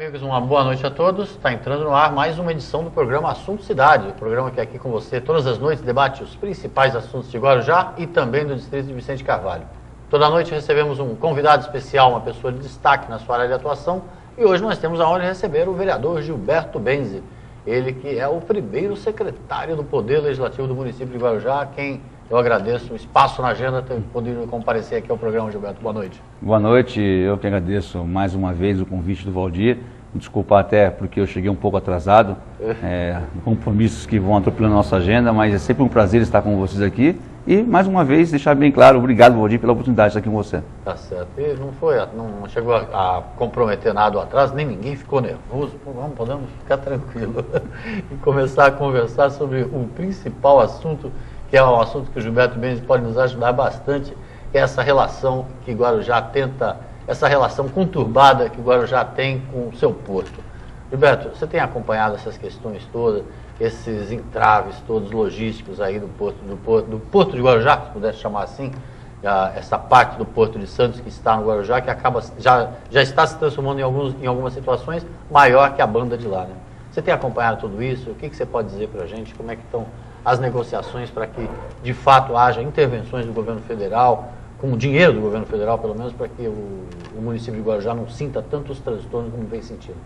amigos, uma boa noite a todos. Está entrando no ar mais uma edição do programa Assunto Cidade, o programa que aqui com você todas as noites debate os principais assuntos de Guarujá e também do distrito de Vicente Carvalho. Toda noite recebemos um convidado especial, uma pessoa de destaque na sua área de atuação, e hoje nós temos a honra de receber o vereador Gilberto Benzi, ele que é o primeiro secretário do Poder Legislativo do município de Guarujá, a quem eu agradeço o espaço na agenda, ter podido comparecer aqui ao programa. Gilberto, boa noite. Boa noite, eu que agradeço mais uma vez o convite do Valdir. Desculpa até porque eu cheguei um pouco atrasado, compromissos que vão atropelando a nossa agenda, mas é sempre um prazer estar com vocês aqui. E, mais uma vez, deixar bem claro, obrigado, Valdir, pela oportunidade de estar aqui com você. Tá certo. E não chegou a comprometer nada o atraso, nem ninguém ficou nervoso. Podemos ficar tranquilo e começar a conversar sobre o principal assunto, que é um assunto que o Gilberto Benzi pode nos ajudar bastante, que é essa relação que Guarujá tenta, essa relação conturbada que Guarujá tem com o seu porto. Gilberto, você tem acompanhado essas questões todas, esses entraves todos logísticos aí do porto de Guarujá, se pudesse chamar assim, essa parte do Porto de Santos que está no Guarujá, que acaba já está se transformando em algumas situações maior que a banda de lá, né? Você tem acompanhado tudo isso? O que você pode dizer para a gente? Como é que estão as negociações para que, de fato, haja intervenções do governo federal, com o dinheiro do governo federal, pelo menos, para que o município de Guarujá não sinta tantos transtornos como vem sentindo?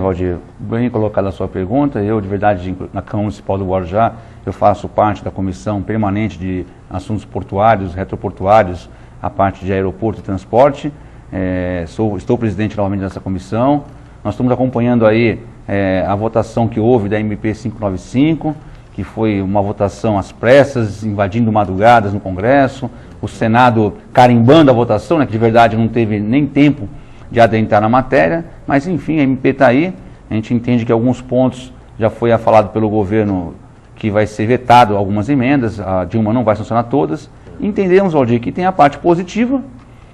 Valdir, bem colocada a sua pergunta. Eu, de verdade, na Câmara Municipal do Guarujá, eu faço parte da Comissão Permanente de Assuntos Portuários, Retroportuários, a parte de aeroporto e transporte. Estou presidente novamente dessa comissão. Nós estamos acompanhando aí a votação que houve da MP 595, que foi uma votação às pressas, invadindo madrugadas no Congresso, o Senado carimbando a votação, né, que de verdade não teve nem tempo de adentrar na matéria, mas enfim, a MP está aí. A gente entende que alguns pontos já foi falado pelo governo que vai ser vetado algumas emendas, a Dilma não vai sancionar todas. Entendemos, Valdir, que tem a parte positiva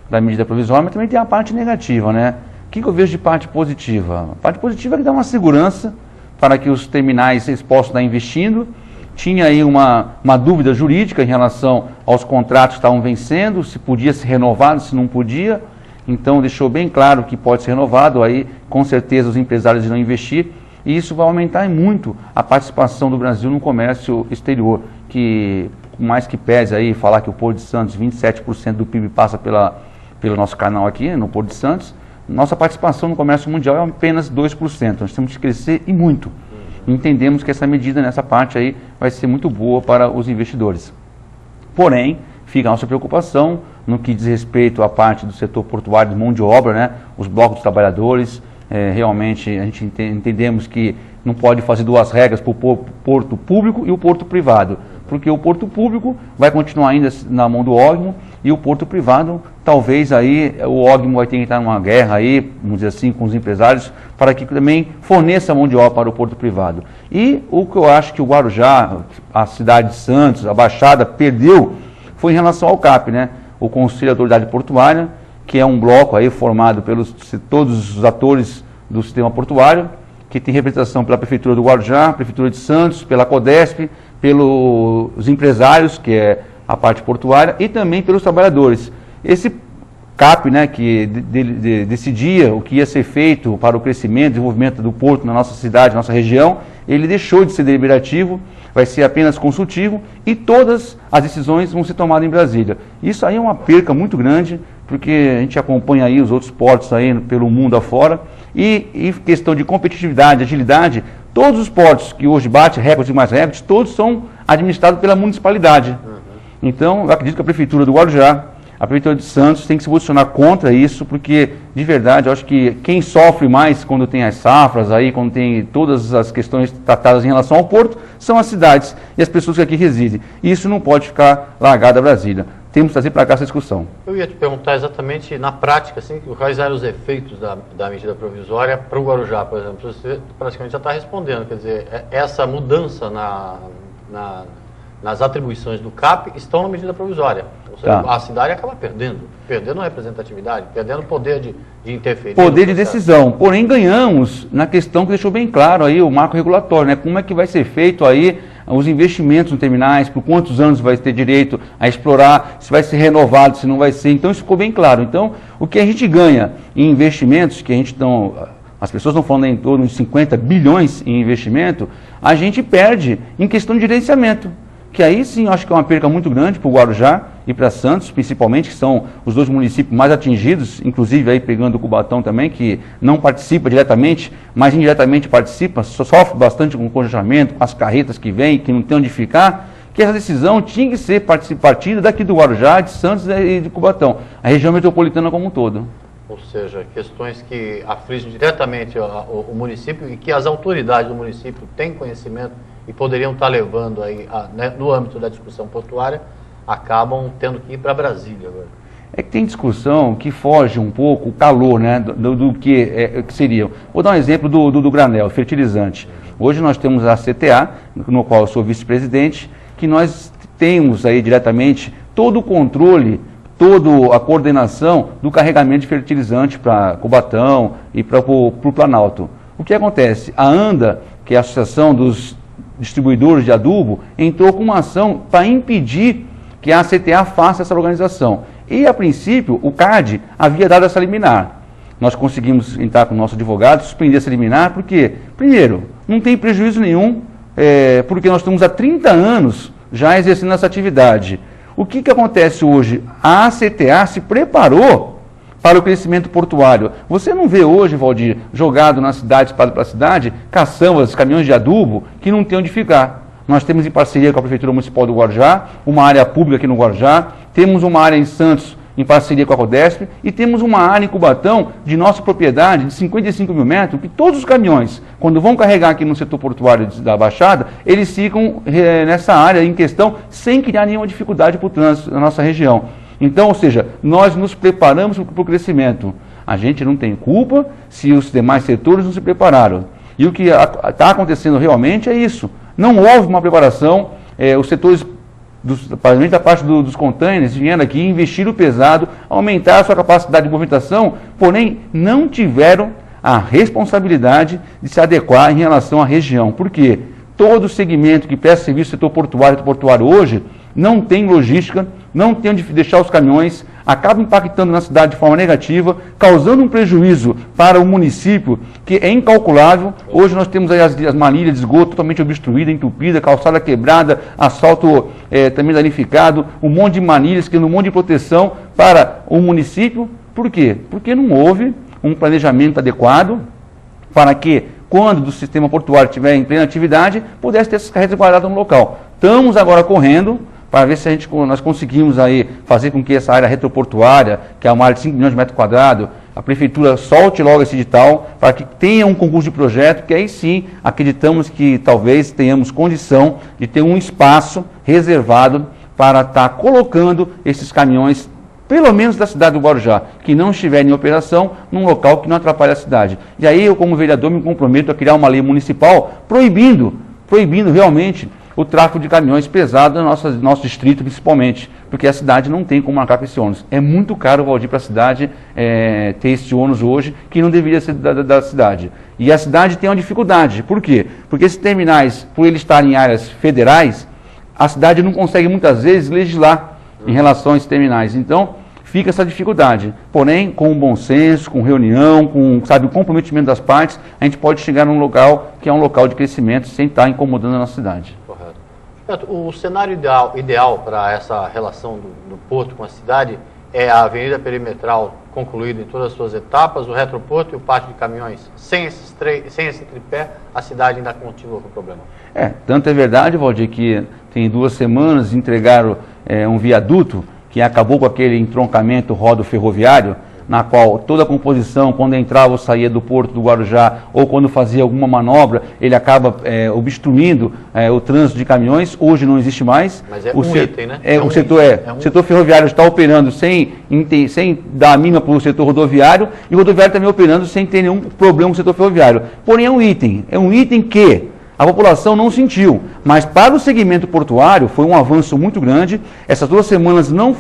da medida provisória, mas também tem a parte negativa, né? O que eu vejo de parte positiva? A parte positiva é que dá uma segurança para que os terminais eles possam estar investindo. Tinha aí uma dúvida jurídica em relação aos contratos que estavam vencendo, se podia ser renovado, se não podia. Então deixou bem claro que pode ser renovado, aí com certeza os empresários irão investir, e isso vai aumentar muito a participação do Brasil no comércio exterior, que por mais que pese aí falar que o Porto de Santos, 27% do PIB passa pelo nosso canal aqui, no Porto de Santos, nossa participação no comércio mundial é apenas 2%, nós temos que crescer e muito. Entendemos que essa medida nessa parte aí vai ser muito boa para os investidores. Porém, fica a nossa preocupação no que diz respeito à parte do setor portuário de mão de obra, né? Os blocos de trabalhadores, realmente a gente entendemos que não pode fazer duas regras para o porto público e o porto privado, porque o porto público vai continuar ainda na mão do OGMO e o porto privado, talvez aí o OGMO vai ter que entrar numa guerra aí, vamos dizer assim, com os empresários, para que também forneça mão de obra para o porto privado. E o que eu acho que o Guarujá, a cidade de Santos, a Baixada, perdeu foi em relação ao CAP, né? O Conselho de Autoridade Portuária, que é um bloco aí formado pelos todos os atores do sistema portuário, que tem representação pela Prefeitura do Guarujá, Prefeitura de Santos, pela CODESP, pelos empresários, que é a parte portuária, e também pelos trabalhadores. Esse CAP, né, que decidia o que ia ser feito para o crescimento e desenvolvimento do porto na nossa cidade, na nossa região, ele deixou de ser deliberativo, vai ser apenas consultivo e todas as decisões vão ser tomadas em Brasília. Isso aí é uma perca muito grande, porque a gente acompanha aí os outros portos aí pelo mundo afora, e questão de competitividade, agilidade, todos os portos que hoje batem recordes e mais recordes, todos são administrados pela municipalidade. Então, eu acredito que a Prefeitura do Guarujá, a Prefeitura de Santos tem que se posicionar contra isso, porque, de verdade, eu acho que quem sofre mais quando tem as safras, aí, quando tem todas as questões tratadas em relação ao porto, são as cidades e as pessoas que aqui residem. E isso não pode ficar largado a Brasília. Temos que trazer para cá essa discussão. Eu ia te perguntar exatamente, na prática, assim, quais eram os efeitos da medida provisória para o Guarujá, por exemplo. Você praticamente já está respondendo, quer dizer, essa mudança nas atribuições do CAP estão na medida provisória. Ou seja, a cidade acaba perdendo a representatividade, perdendo o poder de interferir. Poder de decisão. Porém, ganhamos na questão que deixou bem claro aí o marco regulatório, né? Como é que vai ser feito aí os investimentos nos terminais, por quantos anos vai ter direito a explorar, se vai ser renovado, se não vai ser. Então, isso ficou bem claro. Então, o que a gente ganha em investimentos, que a gente as pessoas estão falando em torno de 50 bilhões em investimento, a gente perde em questão de gerenciamento. Que aí sim, eu acho que é uma perca muito grande para o Guarujá e para Santos, principalmente, que são os dois municípios mais atingidos, inclusive aí pegando o Cubatão também, que não participa diretamente, mas indiretamente participa, sofre bastante com o congestionamento, com as carretas que vêm, que não tem onde ficar, que essa decisão tinha que ser partida daqui do Guarujá, de Santos e de Cubatão, a região metropolitana como um todo. Ou seja, questões que afligem diretamente o município e que as autoridades do município têm conhecimento e poderiam estar levando aí, né, no âmbito da discussão portuária, acabam tendo que ir para Brasília agora. É que tem discussão que foge um pouco o calor, né, do que seria. Vou dar um exemplo do granel, fertilizante. Hoje nós temos a CTA, no qual eu sou vice-presidente, que nós temos aí diretamente todo o controle, toda a coordenação do carregamento de fertilizante para Cubatão e para o Planalto. O que acontece? A ANDA, que é a Associação dos Distribuidores de Adubo, entrou com uma ação para impedir que a CTA faça essa organização. E, a princípio, o CAD havia dado essa liminar. Nós conseguimos entrar com o nosso advogado, suspender essa liminar, porque, primeiro, não tem prejuízo nenhum, porque nós estamos há 30 anos já exercendo essa atividade. O que acontece hoje? A CTA se preparou para o crescimento portuário. Você não vê hoje, Valdir, jogado na cidade, para a cidade, caçambas, caminhões de adubo, que não tem onde ficar. Nós temos em parceria com a Prefeitura Municipal do Guarujá, uma área pública aqui no Guarujá, temos uma área em Santos, em parceria com a Codesp, e temos uma área em Cubatão, de nossa propriedade, de 55 mil metros, que todos os caminhões, quando vão carregar aqui no setor portuário da Baixada, eles ficam nessa área em questão, sem criar nenhuma dificuldade para o trânsito na nossa região. Então, ou seja, nós nos preparamos para o crescimento. A gente não tem culpa se os demais setores não se prepararam. E o que está acontecendo realmente é isso. Não houve uma preparação, os setores, principalmente a parte dos containers, vieram aqui, investiram pesado, aumentaram a sua capacidade de movimentação, porém não tiveram a responsabilidade de se adequar em relação à região. Por quê? Todo segmento que presta serviço no setor portuário hoje não tem logística, não tem onde deixar os caminhões, acaba impactando na cidade de forma negativa, causando um prejuízo para o município que é incalculável. Hoje nós temos aí as manilhas de esgoto totalmente obstruídas, entupidas, calçada quebrada, asfalto também danificado, um monte de manilhas, um monte de proteção para o município. Por quê? Porque não houve um planejamento adequado para que, quando o sistema portuário estiver em plena atividade, pudesse ter essas carretas guardadas no local. Estamos agora correndo para ver se nós conseguimos aí fazer com que essa área retroportuária, que é uma área de 5 milhões de metros quadrados, a Prefeitura solte logo esse edital para que tenha um concurso de projeto, que aí sim acreditamos que talvez tenhamos condição de ter um espaço reservado para estar colocando esses caminhões, pelo menos da cidade do Guarujá, que não estiverem em operação, num local que não atrapalhe a cidade. E aí eu, como vereador, me comprometo a criar uma lei municipal proibindo realmente o tráfego de caminhões pesados no nosso distrito, principalmente, porque a cidade não tem como marcar para esse ônus. É muito caro, Valdir, para a cidade ter esse ônus hoje, que não deveria ser da cidade. E a cidade tem uma dificuldade. Por quê? Porque esses terminais, por eles estarem em áreas federais, a cidade não consegue, muitas vezes, legislar em relação a esses terminais. Então, fica essa dificuldade. Porém, com bom senso, com reunião, com o comprometimento das partes, a gente pode chegar num local que é um local de crescimento sem estar incomodando a nossa cidade. Correto. O cenário ideal para essa relação do porto com a cidade é a avenida perimetral concluída em todas as suas etapas, o retroporto e o pátio de caminhões. Sem esse tripé, a cidade ainda continua com o problema. Tanto é verdade, Valdir, que tem 2 semanas entregaram um viaduto que acabou com aquele entroncamento rodo ferroviário, na qual toda a composição, quando entrava ou saía do porto do Guarujá, ou quando fazia alguma manobra, ele acaba obstruindo o trânsito de caminhões. Hoje não existe mais. Mas é item, né? O setor ferroviário está operando sem dar a mínima para o setor rodoviário, e o rodoviário também operando sem ter nenhum problema com o setor ferroviário. Porém, é um item que a população não sentiu, mas para o segmento portuário foi um avanço muito grande. Essas 2 semanas não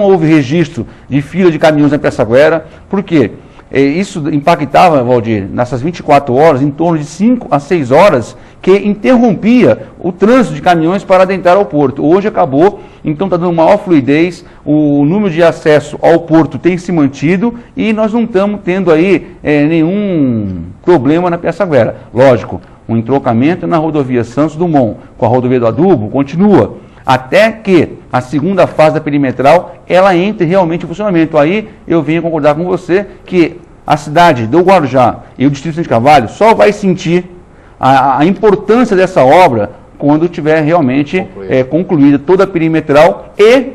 houve registro de fila de caminhões na Pirassaguera. Por quê? Isso impactava, Valdir, nessas 24 horas, em torno de 5 a 6 horas, que interrompia o trânsito de caminhões para adentrar ao porto. Hoje acabou, então está dando maior fluidez, o número de acesso ao porto tem se mantido e nós não estamos tendo aí nenhum problema na Pirassaguera. Lógico, o entrocamento na rodovia Santos Dumont com a rodovia do Adubo continua, até que a segunda fase da perimetral, ela entre realmente em funcionamento. Aí eu venho concordar com você que a cidade do Guarujá e o Distrito de Carvalho só vai sentir a importância dessa obra quando tiver realmente concluída toda a perimetral e,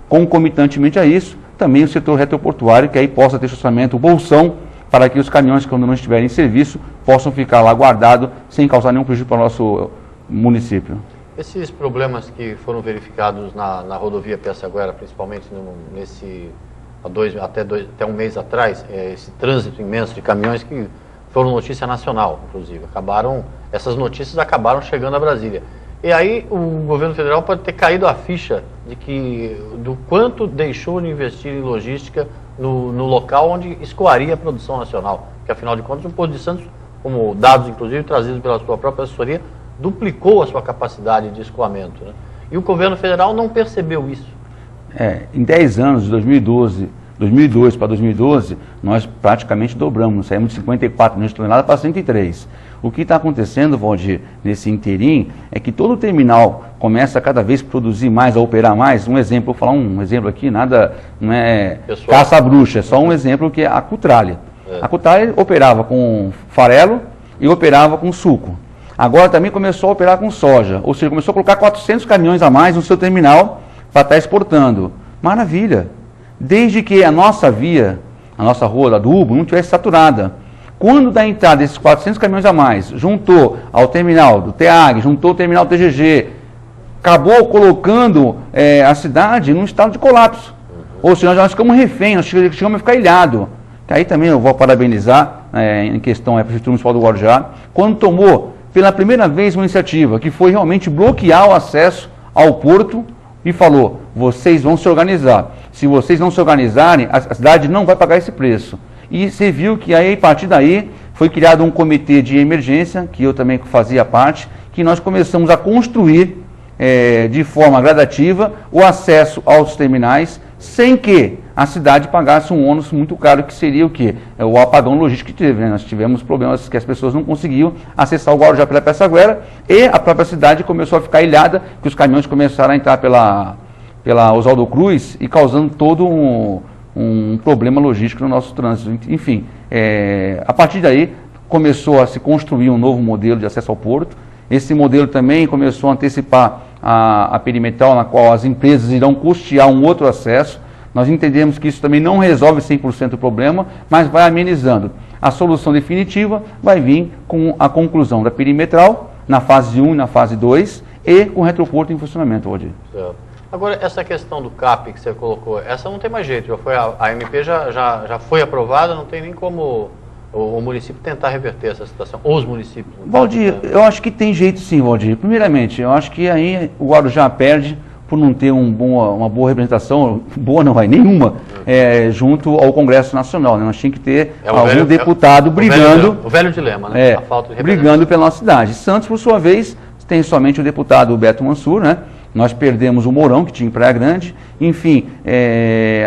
concomitantemente a isso, também o setor retroportuário, que aí possa ter estacionamento, o bolsão, para que os caminhões, quando não estiverem em serviço, possam ficar lá guardados sem causar nenhum prejuízo para o nosso município. Esses problemas que foram verificados na rodovia Pirassaguera, principalmente até um mês atrás, esse trânsito imenso de caminhões que foram notícia nacional, inclusive. Essas notícias acabaram chegando a Brasília. E aí o governo federal pode ter caído a ficha do quanto deixou de investir em logística no local onde escoaria a produção nacional. Que afinal de contas o Porto de Santos, como dados inclusive trazidos pela sua própria assessoria, duplicou a sua capacidade de escoamento, né? E o governo federal não percebeu isso. Em 10 anos, de 2002 para 2012, nós praticamente dobramos, saímos de 54 milhões de toneladas para 103. O que está acontecendo, Valdir, nesse interim, é que todo terminal começa a cada vez produzir mais, a operar mais. Um exemplo, vou falar um exemplo aqui, nada, não é caça-bruxa, é só um exemplo que é a Cutralha. A Cutralha operava com farelo e operava com suco. Agora também começou a operar com soja, ou seja, começou a colocar 400 caminhões a mais no seu terminal para estar exportando. Maravilha! Desde que a nossa via, a nossa rua da Adubo, não estivesse saturada. Quando da entrada desses 400 caminhões a mais, juntou ao terminal do TEAG, juntou o terminal TGG, acabou colocando a cidade num estado de colapso. Ou seja, nós ficamos refém, nós chegamos a ficar ilhados. Aí também eu vou parabenizar, em questão a Prefeitura Municipal do Guarujá, quando tomou pela primeira vez uma iniciativa que foi realmente bloquear o acesso ao porto e falou, vocês vão se organizar. Se vocês não se organizarem, a cidade não vai pagar esse preço. E você viu que aí, a partir daí, foi criado um comitê de emergência, que eu também fazia parte, que nós começamos a construir de forma gradativa o acesso aos terminais, sem que a cidade pagasse um ônus muito caro, que seria o quê? O apagão logístico que teve, né? Nós tivemos problemas que as pessoas não conseguiam acessar o Guarujá pela Pirassaguera e a própria cidade começou a ficar ilhada, que os caminhões começaram a entrar pela Oswaldo Cruz e causando todo um problema logístico no nosso trânsito. Enfim, a partir daí começou a se construir um novo modelo de acesso ao porto. Esse modelo também começou a antecipar a perimetral, na qual as empresas irão custear um outro acesso. Nós entendemos que isso também não resolve 100% o problema, mas vai amenizando. A solução definitiva vai vir com a conclusão da perimetral, na fase 1 e na fase 2, e com o retroporto em funcionamento, Valdir. Certo. Agora, essa questão do CAP que você colocou, essa não tem mais jeito, a MP já foi aprovada, não tem nem como o município tentar reverter essa situação, ou os municípios. Valdir, eu acho que tem jeito sim, Valdir. Primeiramente, eu acho que aí o Guarujá perde por não ter uma boa representação, boa não vai, nenhuma, junto ao Congresso Nacional, né? Nós tínhamos que ter algum deputado brigando... O velho dilema, né? A falta de brigando pela nossa cidade. Santos, por sua vez, tem somente o deputado Beto Mansur, né? Nós perdemos o Mourão, que tinha em Praia Grande. Enfim,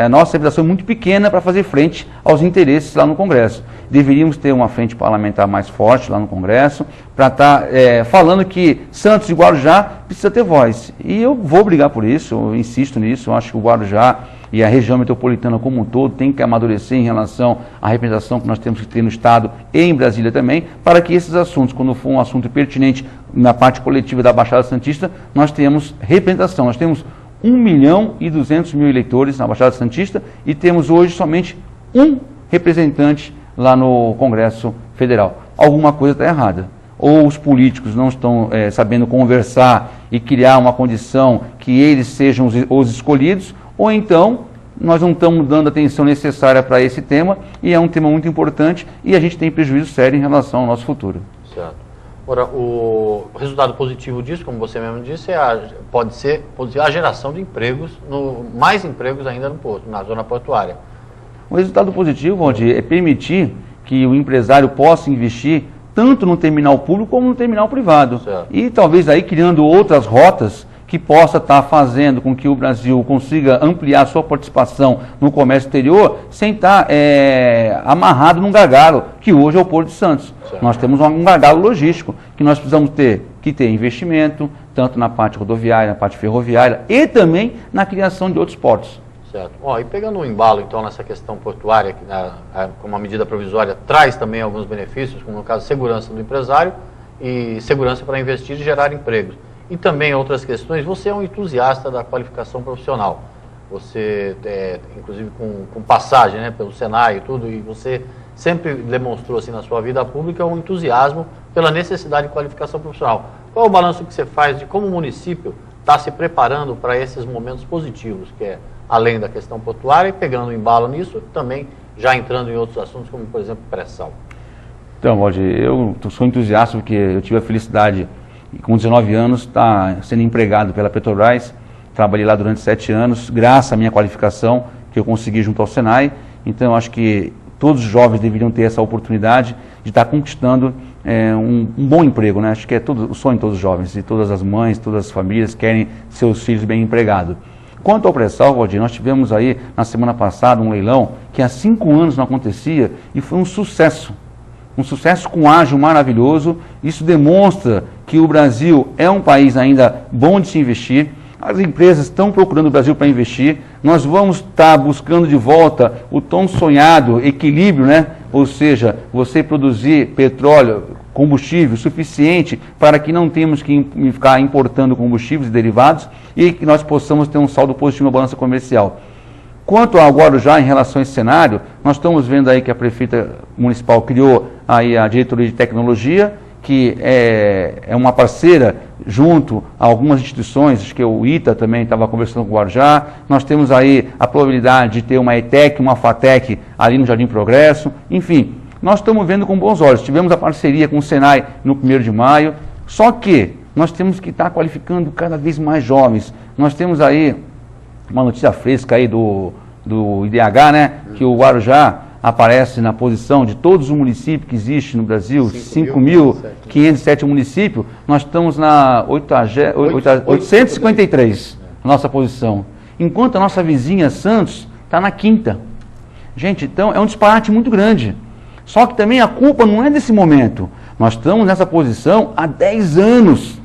a nossa representação é muito pequena para fazer frente aos interesses lá no Congresso. Deveríamos ter uma frente parlamentar mais forte lá no Congresso, para estar falando que Santos e Guarujá precisa ter voz. E eu vou brigar por isso, eu insisto nisso. Eu acho que o Guarujá e a região metropolitana como um todo tem que amadurecer em relação à representação que nós temos que ter no Estado e em Brasília também, para que esses assuntos, quando for um assunto pertinente na parte coletiva da Baixada Santista, nós tenhamos representação. Nós temos 1.200.000 eleitores na Baixada Santista e temos hoje somente um representante lá no Congresso Federal. Alguma coisa está errada. Ou os políticos não estão sabendo conversar e criar uma condição que eles sejam os escolhidos, ou então nós não estamos dando a atenção necessária para esse tema, e é um tema muito importante e a gente tem prejuízo sério em relação ao nosso futuro. Certo. Agora, o resultado positivo disso, como você mesmo disse, pode ser a geração de empregos, mais empregos ainda no porto, na zona portuária. O resultado positivo, Valdir, é permitir que o empresário possa investir tanto no terminal público como no terminal privado. Certo. E talvez aí criando outras rotas que possa estar fazendo com que o Brasil consiga ampliar sua participação no comércio exterior sem estar amarrado num gargalo, que hoje é o Porto de Santos. Certo. Nós temos um gargalo logístico, que nós precisamos ter investimento, tanto na parte rodoviária, na parte ferroviária e também na criação de outros portos. Certo. E pegando um embalo, então, nessa questão portuária, que como a medida provisória traz também alguns benefícios, como no caso segurança do empresário e segurança para investir e gerar empregos. E também outras questões, você é um entusiasta da qualificação profissional. Você, inclusive com passagem, né, pelo Senai e tudo, e você sempre demonstrou assim na sua vida pública um entusiasmo pela necessidade de qualificação profissional. Qual é o balanço que você faz de como o município está se preparando para esses momentos positivos, que é além da questão portuária, e pegando um embalo nisso, também já entrando em outros assuntos, como por exemplo pré-sal? Então, Valdir, eu sou entusiasta porque eu tive a felicidade, com 19 anos, estar sendo empregado pela Petrobras. Trabalhei lá durante 7 anos, graças à minha qualificação que eu consegui junto ao Senai. Então, eu acho que todos os jovens deveriam ter essa oportunidade de estar conquistando um bom emprego, né? Acho que é o sonho de todos os jovens, e todas as mães, todas as famílias querem seus filhos bem empregados. Quanto ao pré-sal, Valdir, nós tivemos aí na semana passada um leilão que há 5 anos não acontecia e foi um sucesso com ágio maravilhoso. Isso demonstra que o Brasil é um país ainda bom de se investir. As empresas estão procurando o Brasil para investir. Nós vamos estar buscando de volta o tão sonhado equilíbrio, né? Ou seja, você produzir petróleo, combustível suficiente para que não temos que ficar importando combustíveis e derivados e que nós possamos ter um saldo positivo na balança comercial. Quanto ao Guarujá, em relação a esse cenário, nós estamos vendo aí que a prefeita municipal criou aí a diretoria de tecnologia, que é uma parceira junto a algumas instituições, acho que o ITA também estava conversando com o Guarujá. Nós temos aí a probabilidade de ter uma ETEC, uma FATEC ali no Jardim Progresso, enfim. Nós estamos vendo com bons olhos. Tivemos a parceria com o Senai no 1º de maio, só que nós temos que estar qualificando cada vez mais jovens. Nós temos aí uma notícia fresca aí do IDH, né, que o Guarujá aparece na posição de todos os municípios que existem no Brasil, 5.507 municípios, nós estamos na 853, nossa posição. Enquanto a nossa vizinha Santos está na 5ª. Gente, então é um disparate muito grande. Só que também a culpa não é desse momento. Nós estamos nessa posição há 10 anos.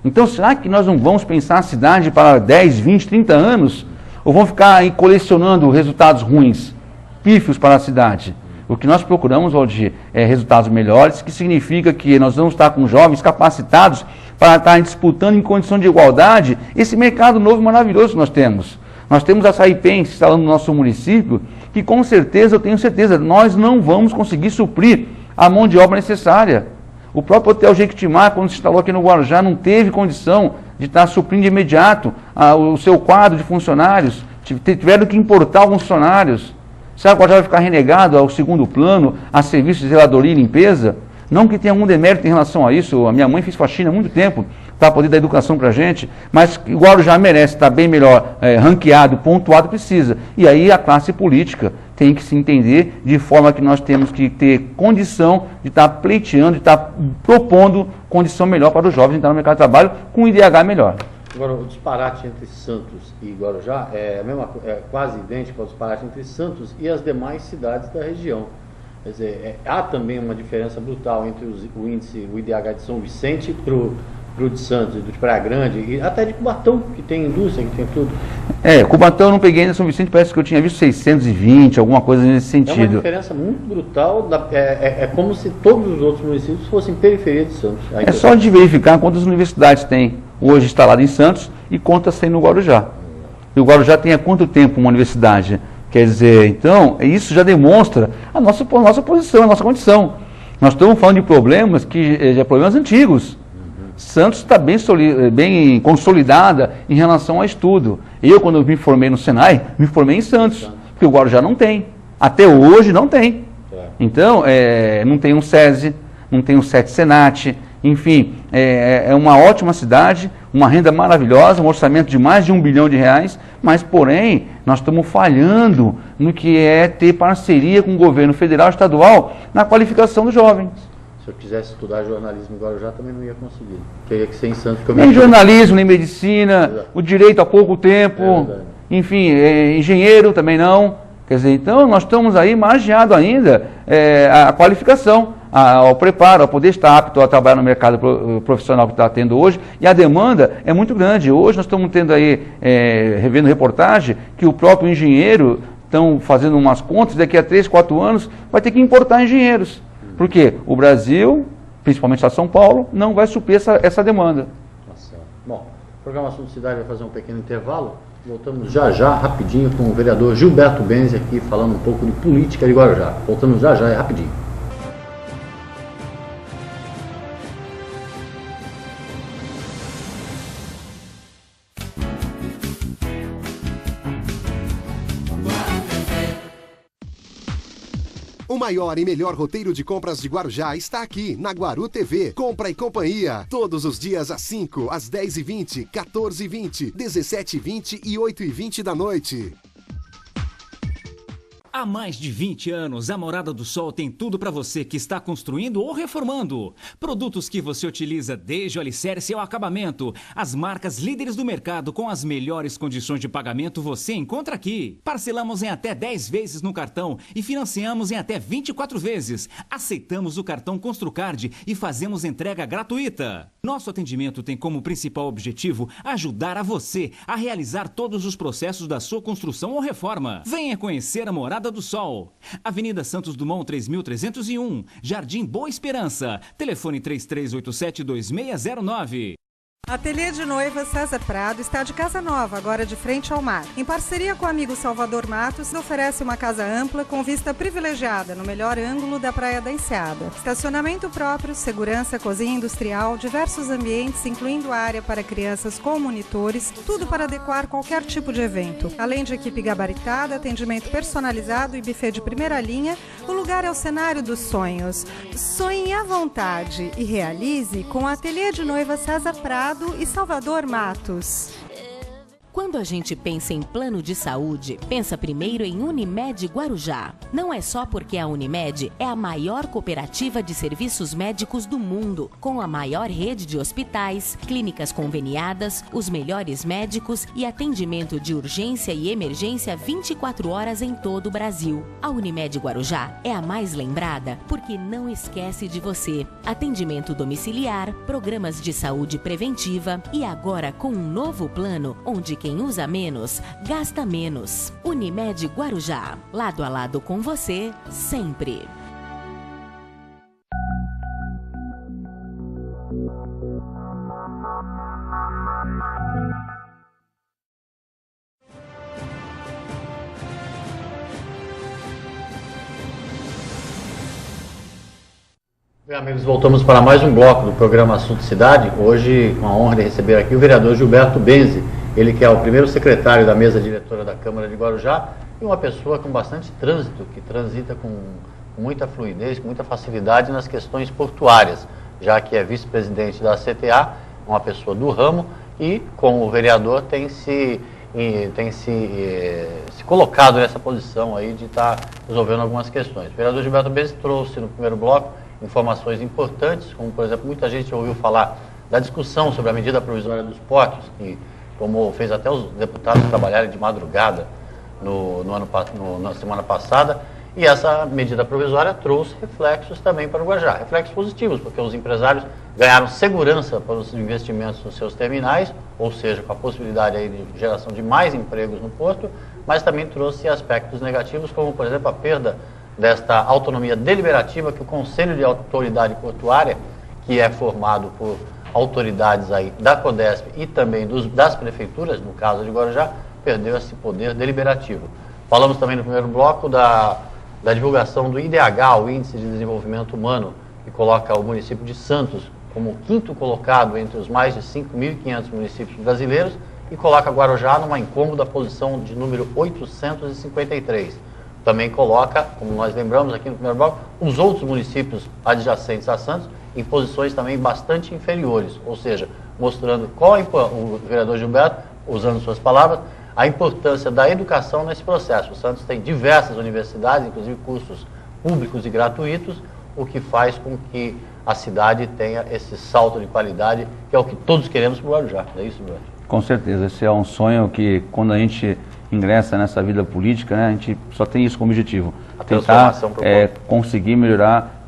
Então, será que nós não vamos pensar a cidade para 10, 20, 30 anos? Ou vamos ficar aí colecionando resultados ruins, pífios para a cidade? O que nós procuramos, Valdir, é resultados melhores, que significa que nós vamos estar com jovens capacitados para estar disputando em condição de igualdade esse mercado novo e maravilhoso que nós temos. Nós temos a Saipem se instalando no nosso município, que com certeza, eu tenho certeza, nós não vamos conseguir suprir a mão de obra necessária. O próprio Hotel Jequitimá, quando se instalou aqui no Guarujá, não teve condição de estar suprindo de imediato o seu quadro de funcionários, tiveram que importar alguns funcionários. Será que o Guarujá vai ficar renegado ao segundo plano, a serviços de zeladoria e limpeza? Não que tenha algum demérito em relação a isso, a minha mãe fez faxina há muito tempo para poder dar educação para a gente, mas o Guarujá merece estar bem melhor ranqueado, pontuado, precisa. E aí a classe política tem que se entender de forma que nós temos que ter condição de estar pleiteando, de estar propondo condição melhor para os jovens entrar no mercado de trabalho com um IDH melhor. Agora, o disparate entre Santos e Guarujá é quase idêntico ao disparate entre Santos e as demais cidades da região. Quer dizer, há também uma diferença brutal entre o índice, o IDH de São Vicente para o de Santos, do de Praia Grande, e até de Cubatão, que tem indústria, que tem tudo. Cubatão eu não peguei ainda, São Vicente parece que eu tinha visto 620, alguma coisa nesse sentido. É uma diferença muito brutal, é como se todos os outros municípios fossem periferia de Santos. É só de verificar quantas universidades tem hoje instalada em Santos e quantas tem no Guarujá. E o Guarujá tem há quanto tempo uma universidade? Quer dizer, então, isso já demonstra a nossa posição, a nossa condição. Nós estamos falando de problemas problemas antigos. Santos está bem consolidada em relação ao estudo. Eu, quando eu me formei no Senai, me formei em Santos, porque o Guarujá não tem. Até hoje não tem. Então, não tem um SESI, não tem um SET Senat, enfim, é uma ótima cidade uma renda maravilhosa, um orçamento de mais de R$1 bilhão, mas, porém, nós estamos falhando no que é ter parceria com o governo federal e estadual na qualificação dos jovens. Se eu quisesse estudar jornalismo em Guarujá, também não ia conseguir. Teria que ser em Santos. Nem jornalismo, nem medicina, o direito há pouco tempo, enfim, engenheiro também não. Quer dizer, então nós estamos aí margeado ainda a qualificação, ao preparo, a poder estar apto a trabalhar no mercado profissional que está tendo hoje, e a demanda é muito grande. Hoje nós estamos tendo aí, revendo reportagem, que o próprio engenheiro estão fazendo umas contas, daqui a 3, 4 anos vai ter que importar engenheiros. Porque o Brasil, principalmente a São Paulo, não vai suprir essa demanda. Tá certo. Bom, o programa Assunto Cidade vai fazer um pequeno intervalo. Voltamos já, rapidinho, com o vereador Gilberto Benzi aqui, falando um pouco de política de Guarujá. Voltamos já, rapidinho. O maior e melhor roteiro de compras de Guarujá está aqui, na Guaru TV. Compra e companhia. Todos os dias às 5, às 10h20, 14h20, 17h20 e 8h20 da noite. Há mais de 20 anos, a Morada do Sol tem tudo para você que está construindo ou reformando. Produtos que você utiliza desde o alicerce ao acabamento. As marcas líderes do mercado com as melhores condições de pagamento você encontra aqui. Parcelamos em até 10 vezes no cartão e financiamos em até 24 vezes. Aceitamos o cartão Construcard e fazemos entrega gratuita. Nosso atendimento tem como principal objetivo ajudar a você a realizar todos os processos da sua construção ou reforma. Venha conhecer a Morada do Sol. Avenida Santos Dumont 3301, Jardim Boa Esperança. Telefone 3387-2609. Ateliê de Noiva César Prado está de casa nova, agora de frente ao mar. Em parceria com o amigo Salvador Matos, oferece uma casa ampla com vista privilegiada no melhor ângulo da Praia da Enseada. Estacionamento próprio, segurança, cozinha industrial, diversos ambientes, incluindo área para crianças com monitores, tudo para adequar qualquer tipo de evento. Além de equipe gabaritada, atendimento personalizado e buffet de primeira linha, o lugar é o cenário dos sonhos. Sonhe à vontade e realize com o Ateliê de Noiva César Prado e Salvador Matos. Quando a gente pensa em plano de saúde, pensa primeiro em Unimed Guarujá. Não é só porque a Unimed é a maior cooperativa de serviços médicos do mundo, com a maior rede de hospitais, clínicas conveniadas, os melhores médicos e atendimento de urgência e emergência 24 horas em todo o Brasil. A Unimed Guarujá é a mais lembrada porque não esquece de você. Atendimento domiciliar, programas de saúde preventiva e agora com um novo plano onde quem usa menos, gasta menos. Unimed Guarujá, lado a lado com você, sempre. Bem, amigos, voltamos para mais um bloco do programa Assunto Cidade. Hoje, com a honra de receber aqui o vereador Gilberto Benzi, ele que é o primeiro secretário da mesa diretora da Câmara de Guarujá e uma pessoa com bastante trânsito, que transita com muita fluidez, com muita facilidade nas questões portuárias, já que é vice-presidente da CTA, uma pessoa do ramo e, como vereador, tem se colocado nessa posição aí de estar resolvendo algumas questões. O vereador Gilberto Benzi trouxe no primeiro bloco informações importantes, como, por exemplo, muita gente ouviu falar da discussão sobre a medida provisória dos portos, que como fez até os deputados trabalharem de madrugada na semana passada, e essa medida provisória trouxe reflexos também para o Guarujá, reflexos positivos, porque os empresários ganharam segurança para os investimentos nos seus terminais, ou seja, com a possibilidade aí de geração de mais empregos no porto, mas também trouxe aspectos negativos, como, por exemplo, a perda desta autonomia deliberativa que o Conselho de Autoridade Portuária, que é formado por autoridades aí da CODESP e também das prefeituras, no caso de Guarujá, perdeu esse poder deliberativo. Falamos também no primeiro bloco da divulgação do IDH, o Índice de Desenvolvimento Humano, que coloca o município de Santos como quinto colocado entre os mais de 5.500 municípios brasileiros e coloca Guarujá numa incômoda posição de número 853. Também coloca, como nós lembramos aqui no primeiro bloco, os outros municípios adjacentes a Santos em posições também bastante inferiores, ou seja, mostrando qual o vereador Gilberto, usando suas palavras, a importância da educação nesse processo. O Santos tem diversas universidades, inclusive cursos públicos e gratuitos, o que faz com que a cidade tenha esse salto de qualidade, que é o que todos queremos para o Guarujá. É isso, Gilberto? Com certeza, esse é um sonho que quando a gente ingressa nessa vida política, né, a gente só tem isso como objetivo. Tentar conseguir melhorar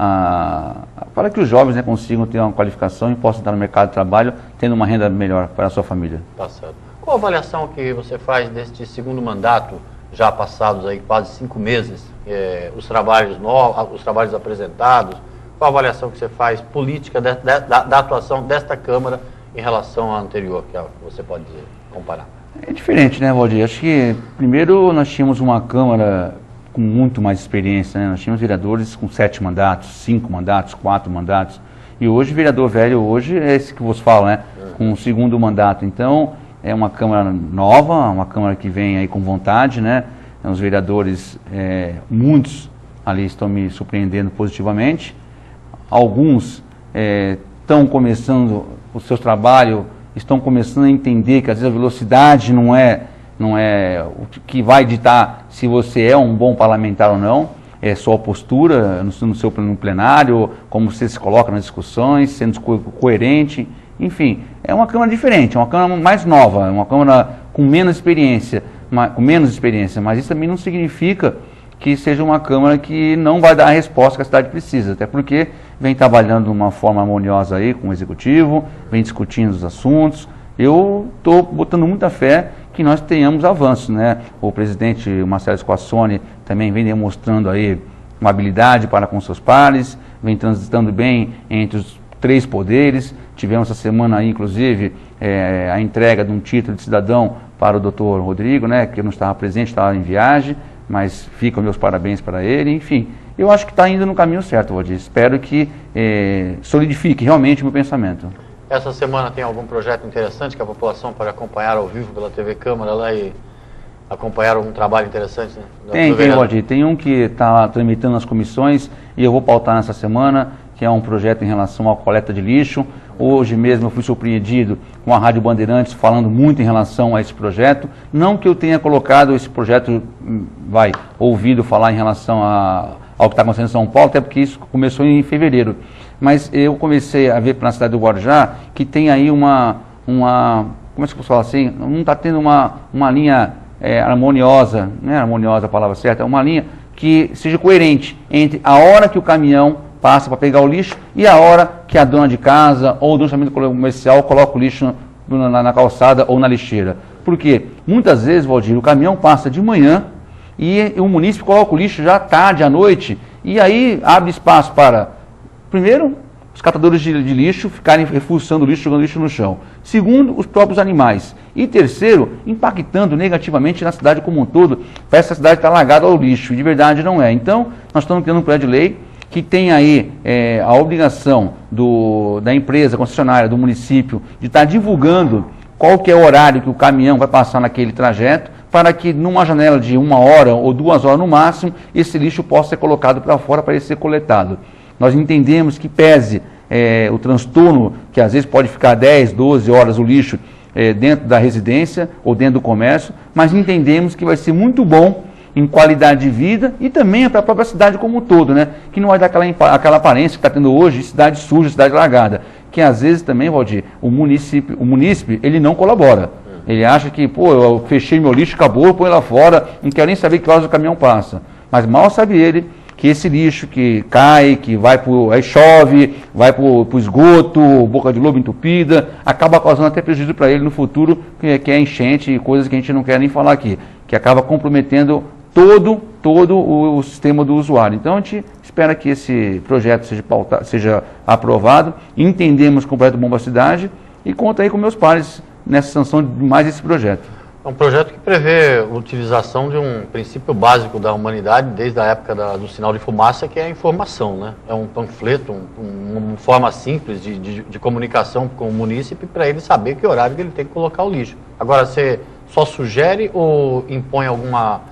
para que os jovens, né, consigam ter uma qualificação e possam estar no mercado de trabalho tendo uma renda melhor para a sua família. Tá certo. Qual a avaliação que você faz deste segundo mandato, já passados aí quase 5 meses, os trabalhos novos, os trabalhos apresentados? Qual a avaliação que você faz política da atuação desta Câmara em relação à anterior, que você pode dizer, comparar? É diferente, né, Valdir? Acho que, primeiro, nós tínhamos uma Câmara com muito mais experiência, né? Nós tínhamos vereadores com 7 mandatos, 5 mandatos, 4 mandatos. E hoje, vereador velho, hoje é esse que vos falo, né? Com o segundo mandato. Então, é uma Câmara nova, uma Câmara que vem aí com vontade, né? Os vereadores, muitos ali estão me surpreendendo positivamente. Alguns estão começando o seu trabalho, estão começando a entender que às vezes a velocidade não é o que vai ditar se você é um bom parlamentar ou não, é sua postura no seu plenário, como você se coloca nas discussões, sendo coerente, enfim, é uma Câmara diferente, é uma Câmara mais nova, é uma Câmara com menos experiência, mas isso também não significa que seja uma Câmara que não vai dar a resposta que a cidade precisa, até porque vem trabalhando de uma forma harmoniosa aí com o Executivo, vem discutindo os assuntos. Eu estou botando muita fé que nós tenhamos avanços, né? O presidente Marcelo Squassoni também vem demonstrando aí uma habilidade para com seus pares, vem transitando bem entre os 3 poderes. Tivemos essa semana aí, inclusive, a entrega de um título de cidadão para o doutor Rodrigo, né? Que não estava presente, estava em viagem, mas ficam meus parabéns para ele, enfim. Eu acho que está indo no caminho certo, Valdir. Espero que solidifique realmente o meu pensamento. Essa semana tem algum projeto interessante que a população pode acompanhar ao vivo pela TV Câmara lá e acompanhar algum trabalho interessante? Né, tem, Valdir. Tem um que está tramitando nas comissões e eu vou pautar nessa semana, que é um projeto em relação à coleta de lixo. Hoje mesmo eu fui surpreendido com a Rádio Bandeirantes falando muito em relação a esse projeto. Não que eu tenha colocado esse projeto, ouvido falar em relação ao que está acontecendo em São Paulo, até porque isso começou em fevereiro. Mas eu comecei a ver na cidade do Guarujá que tem aí como é que eu posso falar assim, não está tendo uma linha harmoniosa, não é harmoniosa a palavra certa, é uma linha que seja coerente entre a hora que o caminhão passa para pegar o lixo e a hora que a dona de casa ou do estabelecimento comercial coloca o lixo na calçada ou na lixeira. Por quê? Muitas vezes, Valdir, o caminhão passa de manhã e o munícipe coloca o lixo já tarde, à noite, e aí abre espaço para, primeiro, os catadores de lixo ficarem refuçando o lixo, jogando lixo no chão. Segundo, os próprios animais. E terceiro, impactando negativamente na cidade como um todo, para essa cidade estar largada ao lixo, e de verdade não é. Então, nós estamos criando um projeto de lei que tem aí a obrigação da empresa concessionária, do município, de estar divulgando qual que é o horário que o caminhão vai passar naquele trajeto, para que numa janela de 1 hora ou 2 horas no máximo, esse lixo possa ser colocado para fora para ele ser coletado. Nós entendemos que pese o transtorno, que às vezes pode ficar 10, 12 horas o lixo dentro da residência ou dentro do comércio, mas entendemos que vai ser muito bom em qualidade de vida e também para a própria cidade como um todo, né? Que não vai dar aquela aparência que está tendo hoje de cidade suja, cidade largada, que às vezes também, Valdir, o munícipe ele não colabora. Ele acha que, eu fechei meu lixo, acabou, eu ponho lá fora, não quero nem saber que horas o caminhão passa. Mas mal sabe ele que esse lixo que cai, que vai aí chove, vai para o esgoto, boca de lobo entupida, acaba causando até prejuízo para ele no futuro, que é enchente e coisas que a gente não quer nem falar aqui, que acaba comprometendo todo o sistema do usuário. Então a gente espera que esse projeto seja aprovado, entendemos que o projeto Bomba Cidade e conta aí com meus pares nessa sanção de mais esse projeto. É um projeto que prevê a utilização de um princípio básico da humanidade desde a época do sinal de fumaça, que é a informação, né? É um panfleto, uma forma simples de comunicação com o munícipe para ele saber que horário que ele tem que colocar o lixo. Agora, você só sugere ou impõe alguma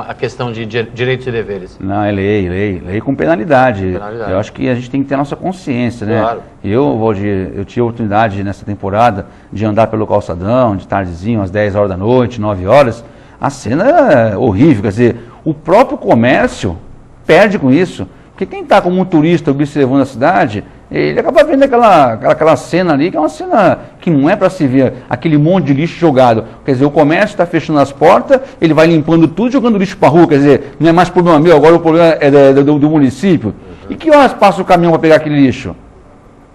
a questão de direitos e deveres? Não, é lei com penalidade. Penalidade. Eu acho que a gente tem que ter a nossa consciência, né? Claro. Eu tive a oportunidade nessa temporada de andar pelo calçadão, de tardezinho, às 10 horas da noite, 9 horas. A cena é horrível, quer dizer, o próprio comércio perde com isso. Porque quem está como um turista observando a cidade, ele acaba vendo aquela cena ali, que é uma cena que não é para se ver, aquele monte de lixo jogado. Quer dizer, o comércio está fechando as portas, ele vai limpando tudo, jogando lixo para a rua. Quer dizer, não é mais problema meu, agora o problema é do município. E que horas passa o caminhão para pegar aquele lixo?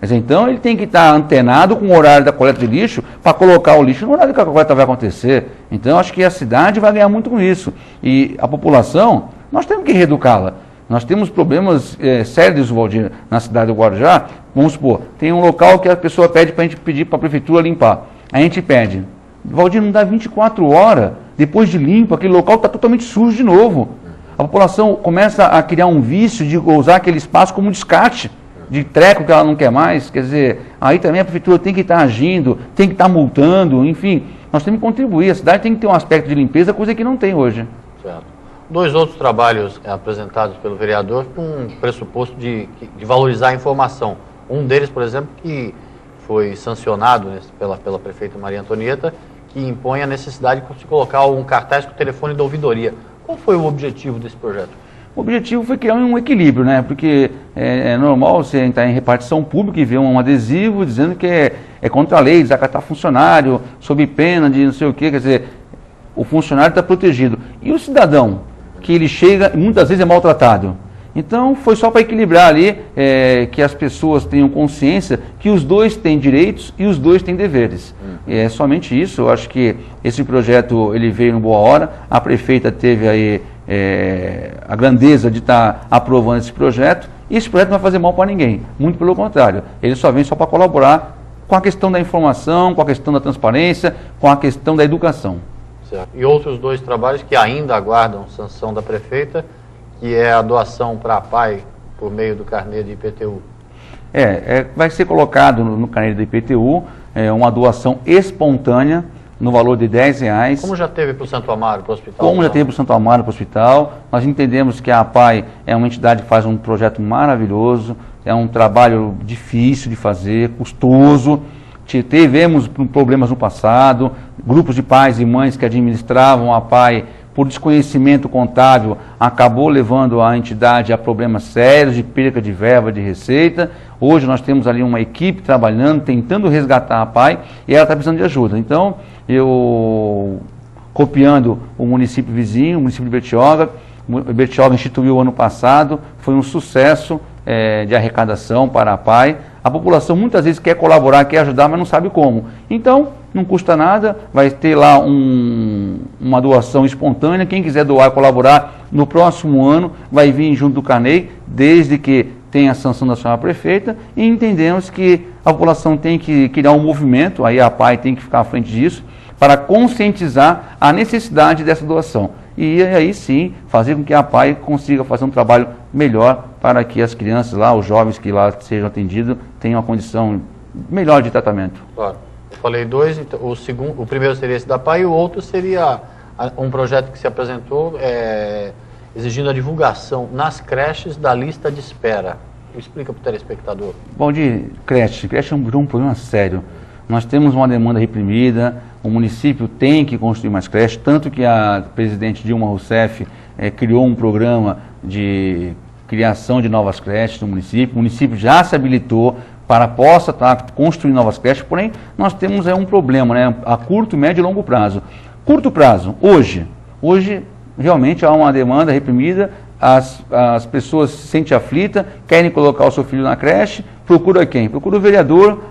Quer dizer, então ele tem que estar antenado com o horário da coleta de lixo para colocar o lixo no horário que a coleta vai acontecer. Então acho que a cidade vai ganhar muito com isso. E a população, nós temos que reeducá-la. Nós temos problemas sérios, Valdir, na cidade do Guarujá. Vamos supor, tem um local que a pessoa pede para a gente pedir para a prefeitura limpar. A gente pede. Valdir, não dá 24 horas, depois de limpo, aquele local está totalmente sujo de novo. A população começa a criar um vício de usar aquele espaço como descarte, de treco que ela não quer mais. Quer dizer, aí também a prefeitura tem que estar agindo, tem que estar multando, enfim. Nós temos que contribuir. A cidade tem que ter um aspecto de limpeza, coisa que não tem hoje. Certo. 2 outros trabalhos apresentados pelo vereador com um pressuposto de valorizar a informação. Um deles, por exemplo, que foi sancionado pela prefeita Maria Antonieta, que impõe a necessidade de se colocar um cartaz com o telefone da ouvidoria. Qual foi o objetivo desse projeto? O objetivo foi criar um equilíbrio, né? Porque é normal você entrar em repartição pública e ver um adesivo dizendo que é contra a lei, desacatar funcionário, sob pena de não sei o quê. Quer dizer, o funcionário está protegido. E o cidadão? Que ele chega e muitas vezes é maltratado. Então foi só para equilibrar ali, que as pessoas tenham consciência que os dois têm direitos e os dois têm deveres. É somente isso. Eu acho que esse projeto ele veio em boa hora. A prefeita teve aí a grandeza de estar aprovando esse projeto. E esse projeto não vai fazer mal para ninguém. Muito pelo contrário. Ele só vem só para colaborar com a questão da informação, com a questão da transparência, com a questão da educação. Certo. E outros 2 trabalhos que ainda aguardam sanção da prefeita, que é a doação para a PAI por meio do carnê de IPTU. Vai ser colocado no carnê do IPTU uma doação espontânea no valor de R$10. Como já teve para o Santo Amaro, para o hospital? Como já teve para o Santo Amaro, para o hospital. Nós entendemos que a PAI é uma entidade que faz um projeto maravilhoso, é um trabalho difícil de fazer, custoso. Tivemos problemas no passado, grupos de pais e mães que administravam a PAI por desconhecimento contábil, acabou levando a entidade a problemas sérios de perda de verba, de receita. Hoje nós temos ali uma equipe trabalhando, tentando resgatar a PAI e ela está precisando de ajuda. Então, eu, copiando o município vizinho, o município de Bertioga instituiu ano passado, foi um sucesso de arrecadação para a PAI. A população muitas vezes quer colaborar, quer ajudar, mas não sabe como. Então, não custa nada, vai ter lá uma doação espontânea. Quem quiser doar e colaborar no próximo ano vai vir junto do carnê, desde que tenha a sanção da senhora prefeita. E entendemos que a população tem que criar um movimento, aí a PAI tem que ficar à frente disso, para conscientizar a necessidade dessa doação. E aí sim, fazer com que a PAI consiga fazer um trabalho melhor para que as crianças lá, os jovens que lá sejam atendidos, tenham uma condição melhor de tratamento. Claro. Eu falei 2, então, o primeiro seria esse da PAI e o outro seria um projeto que se apresentou exigindo a divulgação nas creches da lista de espera. Explica para o telespectador. Valdir, creche virou um problema sério. Nós temos uma demanda reprimida, o município tem que construir mais creches, tanto que a presidente Dilma Rousseff criou um programa de criação de novas creches no município. O município já se habilitou para possa estar construindo novas creches, porém nós temos um problema, né, a curto, médio e longo prazo. Curto prazo, hoje realmente há uma demanda reprimida, as pessoas se sentem aflitas, querem colocar o seu filho na creche, procura quem? Procura o vereador,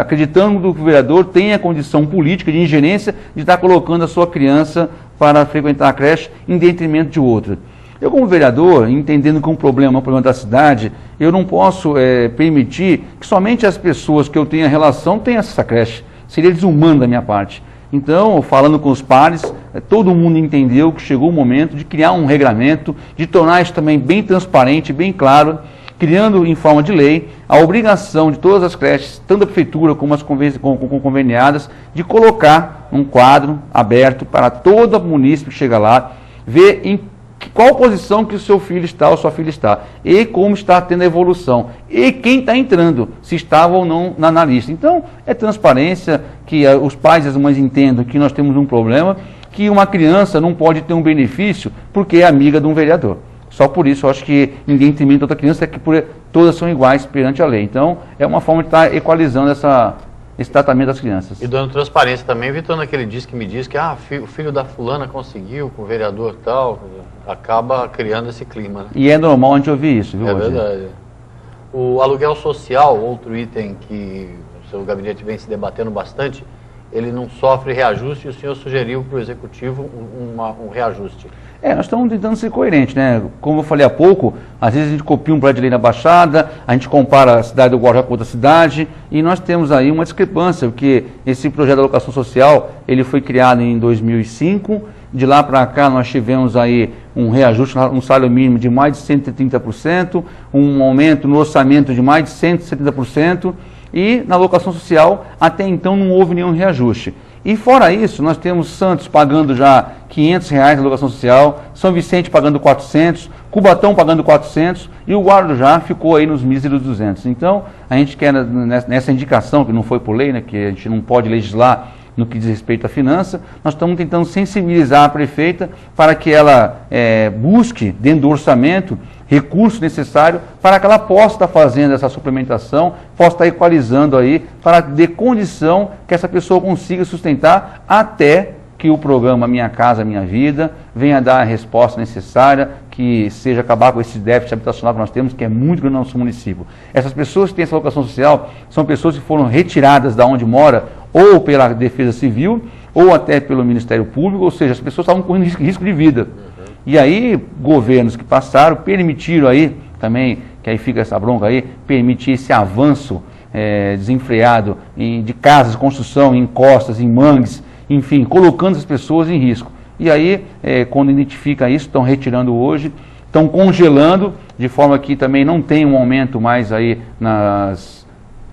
acreditando que o vereador tem a condição política de ingerência de estar colocando a sua criança para frequentar a creche em detrimento de outra. Eu, como vereador, entendendo que um problema é um problema da cidade, eu não posso permitir que somente as pessoas que eu tenho relação tenham essa creche. Seria desumano da minha parte. Então, falando com os pares, todo mundo entendeu que chegou o momento de criar um regramento, de tornar isso também bem transparente, bem claro, criando em forma de lei a obrigação de todas as creches, tanto a prefeitura como as conveniadas, de colocar um quadro aberto para todo município que chega lá, ver em qual posição que o seu filho está ou sua filha está, e como está tendo a evolução, e quem está entrando, se estava ou não na lista. Então, é transparência, que os pais e as mães entendam que nós temos um problema, que uma criança não pode ter um benefício porque é amiga de um vereador. Só por isso eu acho que ninguém termina outra criança, é que todas são iguais perante a lei. Então, é uma forma de estar equalizando esse tratamento das crianças. E dando transparência também, evitando aquele que me diz que o filho da fulana conseguiu com o vereador tal, acaba criando esse clima. Né? E é normal a gente ouvir isso, viu? É verdade. O aluguel social, outro item que o seu gabinete vem se debatendo bastante, ele não sofre reajuste e o senhor sugeriu para o Executivo um reajuste. Nós estamos tentando ser coerentes, né? Como eu falei há pouco, às vezes a gente copia um projeto de lei na Baixada, a gente compara a cidade do Guarujá com outra cidade, e nós temos aí uma discrepância, porque esse projeto de alocação social, ele foi criado em 2005, de lá para cá nós tivemos aí um reajuste no salário mínimo de mais de 130%, um aumento no orçamento de mais de 170%, e na alocação social até então não houve nenhum reajuste. E fora isso, nós temos Santos pagando já R$500 na alocação social, São Vicente pagando 400, Cubatão pagando 400 e o Guarujá ficou aí nos míseros 200. Então, a gente quer nessa indicação, que não foi por lei, né, que a gente não pode legislar no que diz respeito à finança, nós estamos tentando sensibilizar a prefeita para que ela busque, dentro do orçamento, recurso necessário para que ela possa estar fazendo essa suplementação, possa estar equalizando aí, para ter condição que essa pessoa consiga sustentar até que o programa Minha Casa Minha Vida venha dar a resposta necessária, que seja acabar com esse déficit habitacional que nós temos, que é muito grande no nosso município. Essas pessoas que têm essa alocação social são pessoas que foram retiradas da onde mora, ou pela Defesa Civil, ou até pelo Ministério Público, ou seja, as pessoas estavam correndo risco de vida. E aí, governos que passaram permitiram aí, também, que aí fica essa bronca aí, permitir esse avanço desenfreado de casas, construção, em encostas, em mangues, enfim, colocando as pessoas em risco. E aí, quando identifica isso, estão retirando hoje, estão congelando, de forma que também não tem um aumento mais aí nas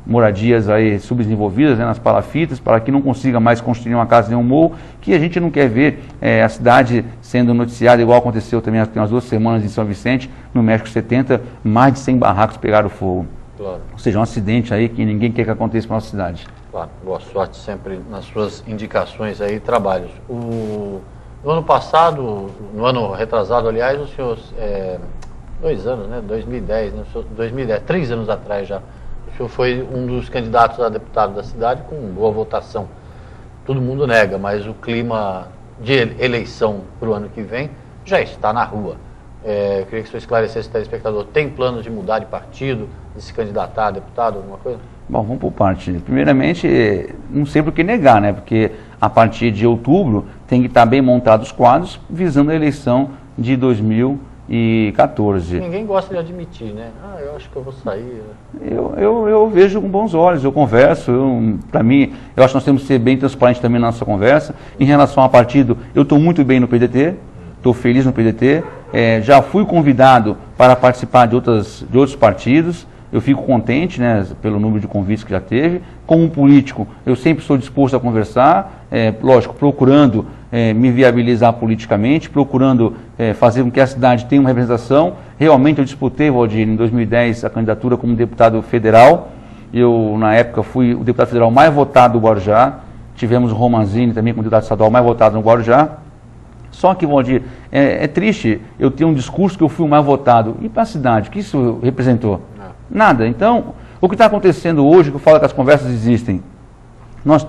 moradias aí subdesenvolvidas, nas palafitas, para que não consiga mais construir uma casa nem um morro, que a gente não quer ver a cidade sendo noticiada, igual aconteceu também tem umas 2 semanas em São Vicente, no México 70, mais de 100 barracos pegaram fogo. Claro. Ou seja, um acidente aí que ninguém quer que aconteça na nossa cidade. Claro, boa sorte sempre nas suas indicações aí, trabalhos. No ano passado, no ano retrasado, aliás, o senhor, 2 anos, né, 2010, né, 2010, 3 anos atrás já, o senhor foi um dos candidatos a deputado da cidade com boa votação. Todo mundo nega, mas o clima de eleição para o ano que vem já está na rua. Eu queria que o senhor esclarecesse, telespectador, tem planos de mudar de partido, de se candidatar a deputado, alguma coisa? Bom, vamos por parte. Primeiramente, não sei por que negar, né? Porque a partir de outubro tem que estar bem montados os quadros visando a eleição de 2014. Ninguém gosta de admitir, né? Eu acho que eu vou sair. Eu vejo com bons olhos, eu converso. Para mim, eu acho que nós temos que ser bem transparentes também na nossa conversa. Em relação ao partido, eu estou muito bem no PDT, estou feliz no PDT. Já fui convidado para participar de outros partidos. Eu fico contente, né, pelo número de convites que já teve. Como político, eu sempre estou disposto a conversar, lógico, procurando me viabilizar politicamente, procurando fazer com que a cidade tenha uma representação. Realmente eu disputei, Valdir, em 2010, a candidatura como deputado federal. Eu, na época, fui o deputado federal mais votado do Guarujá. Tivemos o Romanzini também como deputado estadual mais votado no Guarujá. Só que, Valdir, é triste eu ter um discurso que eu fui o mais votado. E para a cidade, o que isso representou? Nada. Então, o que está acontecendo hoje, que eu falo que as conversas existem, nós,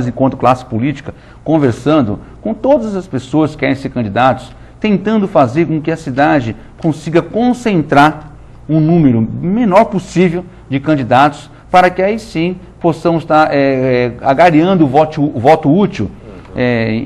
enquanto classe política, conversando com todas as pessoas que querem ser candidatos, tentando fazer com que a cidade consiga concentrar um número menor possível de candidatos, para que aí sim possamos estar agariando o voto útil,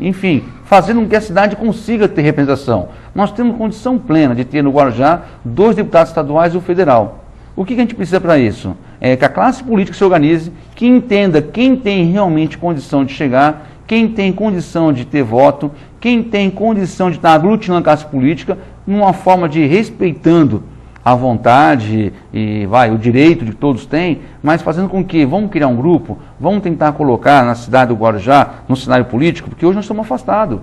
enfim, fazendo com que a cidade consiga ter representação. Nós temos condição plena de ter no Guarujá 2 deputados estaduais e o federal. O que a gente precisa para isso? Que a classe política se organize, que entenda quem tem realmente condição de chegar, quem tem condição de ter voto, quem tem condição de estar aglutinando a classe política, numa forma de respeitando a vontade e o direito de todos têm, mas fazendo com que, vamos criar um grupo, vamos tentar colocar na cidade do Guarujá, no cenário político, porque hoje nós estamos afastados.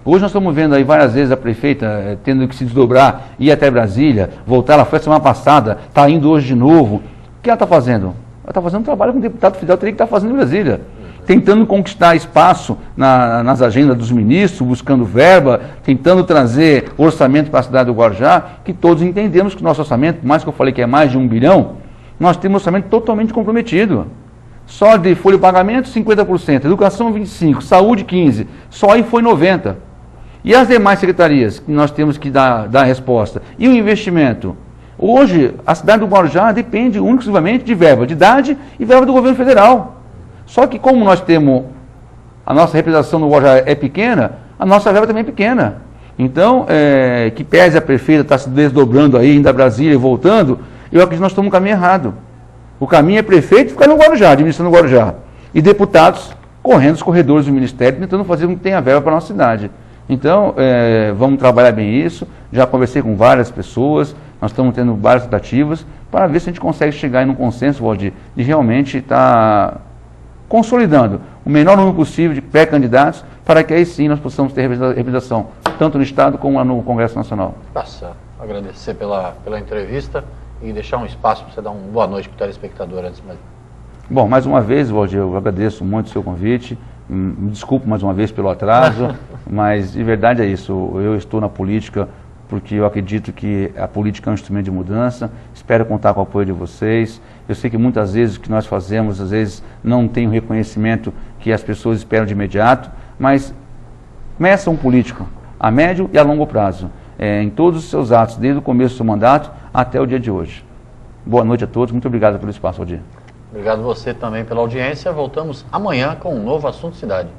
Hoje nós estamos vendo aí várias vezes a prefeita tendo que se desdobrar, ir até Brasília, voltar, ela foi semana passada, está indo hoje de novo. O que ela está fazendo? Ela está fazendo um trabalho que o deputado federal teria que estar fazendo em Brasília. Tentando conquistar espaço nas agendas dos ministros, buscando verba, tentando trazer orçamento para a cidade do Guarujá, que todos entendemos que o nosso orçamento, por mais que eu falei que é mais de 1 bilhão, nós temos um orçamento totalmente comprometido. Só de folha de pagamento, 50%, educação, 25%, saúde, 15%, só aí foi 90%. E as demais secretarias que nós temos que dar resposta? E o investimento? Hoje, a cidade do Guarujá depende exclusivamente de verba de idade e verba do governo federal. Só que como nós temos, a nossa representação no Guarujá é pequena, a nossa verba também é pequena. Então, que pese a prefeita estar se desdobrando aí, indo a Brasília e voltando, eu acredito que nós estamos no caminho errado. O caminho é prefeito ficar no Guarujá, administrando o Guarujá. E deputados correndo os corredores do Ministério, tentando fazer com que tenha verba para a nossa cidade. Então, vamos trabalhar bem isso. Já conversei com várias pessoas, nós estamos tendo várias tratativas para ver se a gente consegue chegar em um consenso, Valdir, de realmente estar consolidando o menor número possível de pré-candidatos para que aí sim nós possamos ter representação, tanto no Estado como lá no Congresso Nacional. Tá certo. Agradecer pela entrevista e deixar um espaço para você dar uma boa noite para o telespectador antes mesmo. Bom, mais uma vez, Valdir, eu agradeço muito o seu convite. Me desculpo mais uma vez pelo atraso, mas de verdade é isso. Eu estou na política porque eu acredito que a política é um instrumento de mudança. Espero contar com o apoio de vocês. Eu sei que muitas vezes o que nós fazemos, às vezes, não tem o reconhecimento que as pessoas esperam de imediato, mas começa um político a médio e a longo prazo, em todos os seus atos, desde o começo do seu mandato até o dia de hoje. Boa noite a todos, muito obrigado pelo espaço, Valdir. Obrigado você também pela audiência. Voltamos amanhã com um novo Assunto Cidade.